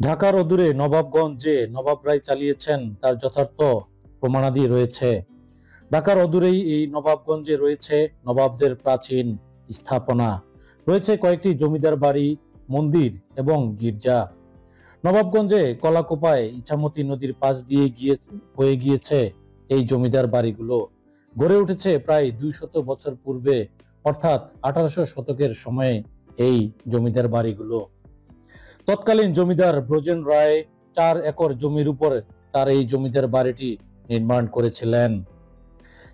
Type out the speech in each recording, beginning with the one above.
ঢাকার অদূরে নবাবগঞ্জ যে নবাব রায় চালিয়েছেন তার যথার্থ প্রমাণাদি রয়েছে। ঢাকার অদূরেই এই নবাবগঞ্জে রয়েছে নবাবদের প্রাচীন স্থাপনা, রয়েছে কয়েকটি জমিদার বাড়ি, মন্দির এবং গির্জা। নবাবগঞ্জে কলাকোপায় ইছামতি নদীর পাশ দিয়ে বয়ে গিয়েছে এই জমিদার বাড়িগুলো। গড়ে উঠেছে প্রায় 200 বছর পূর্বে, অর্থাৎ 1800 শতকের সময়ে এই জমিদার বাড়িগুলো। তৎকালীন জমিদার ব্রজেন রায় 4 একর জমির উপর তার এই জমিদার বাড়িটি নির্মাণ করেছিলেন।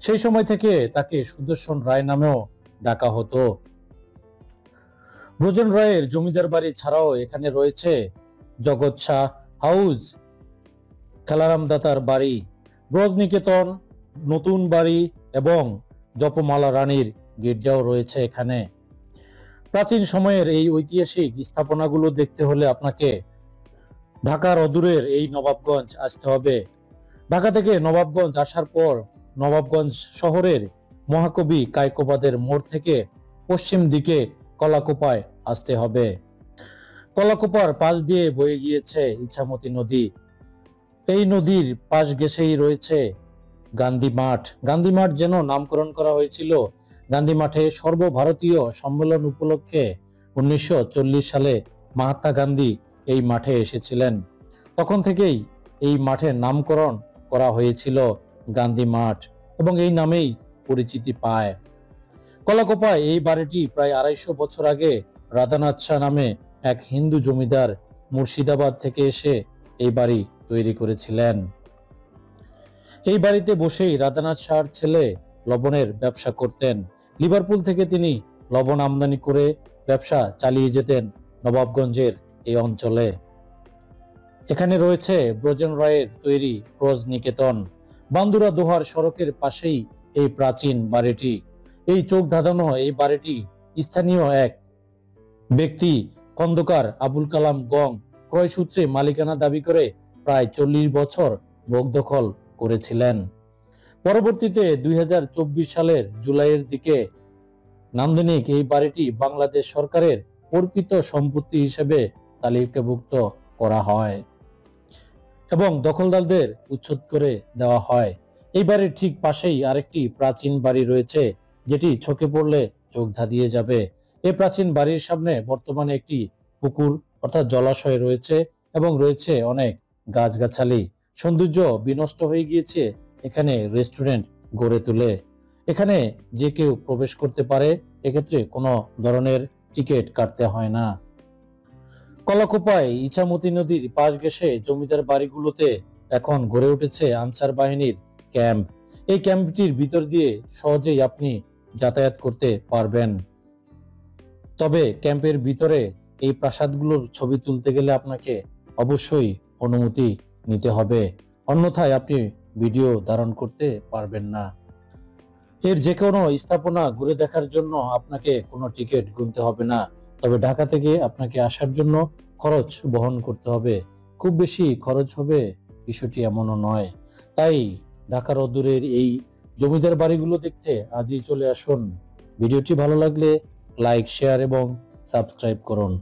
সেই সময় থেকে তাকে সুদর্শন রায় নামেও ডাকা হতো। ব্রজেন রায়ের জমিদার বাড়ি ছাড়াও এখানে রয়েছে জগৎ শাহ হাউস, খেলারাম দাতার বাড়ি, ব্রজনিকেতন, নতুন বাড়ি এবং জপমালা রানীর গির্জাও রয়েছে এখানে। প্রাচীন সময়ের এই ঐতিহাসিক স্থাপনাগুলো দেখতে হলে আপনাকে ঢাকার অদূরের এই নবাবগঞ্জ আসতে হবে। ঢাকা থেকে নবাবগঞ্জ আসার পর নবাবগঞ্জ শহরের মহাকবি কায়কোবাদের মোড় থেকে পশ্চিম দিকে কলাকোপায় আসতে হবে। কলাকোপার পাশ দিয়ে বয়ে গিয়েছে ইছামতি নদী। এই নদীর পাশ ঘেঁষেই রয়েছে গান্ধী মাঠ। গান্ধী মাঠ যেন নামকরণ করা হয়েছিল গান্ধী মাঠে সর্বভারতীয় সম্মেলন উপলক্ষে 1940 সালে মহাত্মা গান্ধী এই মাঠে এসেছিলেন। তখন থেকেই এই মাঠের নামকরণ করা হয়েছিল গান্ধী মাঠ এবং এই নামেই পরিচিতি পায়। কলাকোপায় এই বাড়িটি প্রায় 250 বছর আগে রাধানাথ শাহ নামে এক হিন্দু জমিদার মুর্শিদাবাদ থেকে এসে এই বাড়ি তৈরি করেছিলেন। এই বাড়িতে বসেই রাধানাথ শাহর ছেলে লবণের ব্যবসা করতেন। লিভারপুল থেকে তিনি লবণ আমদানি করে ব্যবসা চালিয়ে যেতেন নবাবগঞ্জের এই অঞ্চলে। এখানে রয়েছে ব্রজেন রায়ের তৈরি ব্রজ নিকেতন। বান্দুরা দোহার সড়কের পাশেই এই প্রাচীন বাড়িটি। এই চোখ ধাঁধানো এই বাড়িটি স্থানীয় এক ব্যক্তি খন্দকার আবুল কালাম গং ক্রয় সূত্রে মালিকানা দাবি করে প্রায় 40 বছর দখল করেছিলেন। পরবর্তীতে 2024 সালের জুলাইয়ের দিকে নান্দনিক এই বাড়িটি বাংলাদেশ সরকারের অর্পিত সম্পত্তি হিসেবে তালিকাভুক্ত করা হয় এবং দখলদারদের উচ্ছেদ করে দেওয়া হয়। এই বাড়ির ঠিক পাশেই আরেকটি প্রাচীন বাড়ি রয়েছে, যেটি চোখে পড়লে চোখ ধাঁধিয়ে যাবে। এই প্রাচীন বাড়ির সামনে বর্তমানে একটি পুকুর অর্থাৎ জলাশয় রয়েছে এবং রয়েছে অনেক গাছগাছালি। সৌন্দর্য বিনষ্ট হয়ে গিয়েছে এখানে রেস্টুরেন্ট গড়ে তুলে। এখানে যে কেউ প্রবেশ করতে পারে, এক্ষেত্রে কোনো ধরনের টিকিট কাটতে হয় না। কলাকোপায় ইছামতি নদীর পাশ ঘেঁষে জমিদার বাড়িগুলোতে এখন গড়ে উঠেছে আনসার বাহিনীর ক্যাম্প। এই ক্যাম্পটির ভিতর দিয়ে সহজেই আপনি যাতায়াত করতে পারবেন। তবে ক্যাম্পের ভিতরে এই প্রাসাদগুলোর ছবি তুলতে গেলে আপনাকে অবশ্যই অনুমতি নিতে হবে, অন্যথায় আপনি ভিডিও ধারণ করতে পারবেন না। এর যে কোনো স্থাপনা ঘুরে দেখার জন্য আপনাকে কোনো টিকিট গুনতে হবে না, তবে ঢাকা থেকে আপনাকে আসার জন্য খরচ বহন করতে হবে। খুব বেশি খরচ হবে বিষয়টি এমনও নয়। তাই ঢাকার অদূরের এই জমিদার বাড়িগুলো দেখতে আজই চলে আসুন। ভিডিওটি ভালো লাগলে লাইক, শেয়ার এবং সাবস্ক্রাইব করুন।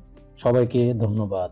সবাইকে ধন্যবাদ।